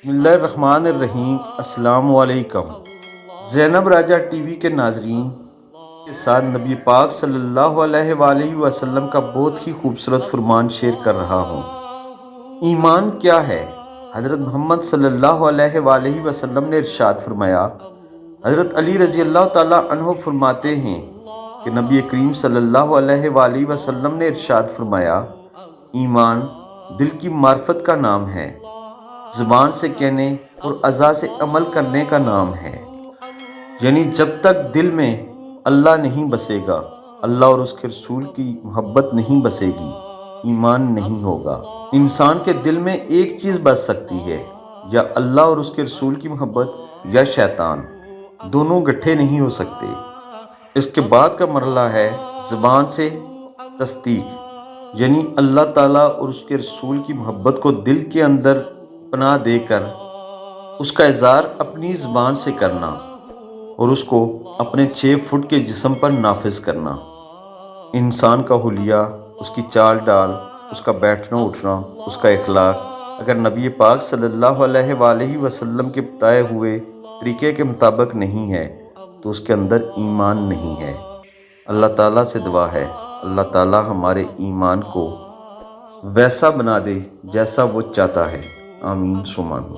بسم اللہ الرحمن الرحیم۔ السلام علیکم۔ زینب راجہ ٹی وی کے ناظرین کے ساتھ نبی پاک صلی اللہ علیہ وآلہ وسلم کا بہت ہی خوبصورت فرمان شیئر کر رہا ہوں۔ ایمان کیا ہے؟ حضرت محمد صلی اللہ علیہ وآلہ وسلم نے ارشاد فرمایا، حضرت علی رضی اللہ تعالیٰ عنہ فرماتے ہیں کہ نبی کریم صلی اللہ علیہ وآلہ وسلم نے ارشاد فرمایا، ایمان دل کی معرفت کا نام ہے، زبان سے کہنے اور اعضاء سے عمل کرنے کا نام ہے۔ یعنی جب تک دل میں اللہ نہیں بسے گا، اللہ اور اس کے رسول کی محبت نہیں بسے گی، ایمان نہیں ہوگا۔ انسان کے دل میں ایک چیز بس سکتی ہے، یا اللہ اور اس کے رسول کی محبت یا شیطان، دونوں گٹھے نہیں ہو سکتے۔ اس کے بعد کا مرحلہ ہے زبان سے تصدیق، یعنی اللہ تعالیٰ اور اس کے رسول کی محبت کو دل کے اندر پناہ دے کر اس کا اظہار اپنی زبان سے کرنا اور اس کو اپنے 6 فٹ کے جسم پر نافذ کرنا۔ انسان کا حلیہ، اس کی چال ڈال، اس کا بیٹھنا اٹھنا، اس کا اخلاق اگر نبی پاک صلی اللہ علیہ وآلہ وسلم کے بتائے ہوئے طریقے کے مطابق نہیں ہے تو اس کے اندر ایمان نہیں ہے۔ اللہ تعالیٰ سے دعا ہے، اللہ تعالیٰ ہمارے ایمان کو ویسا بنا دے جیسا وہ چاہتا ہے۔ آمین ثم آمین۔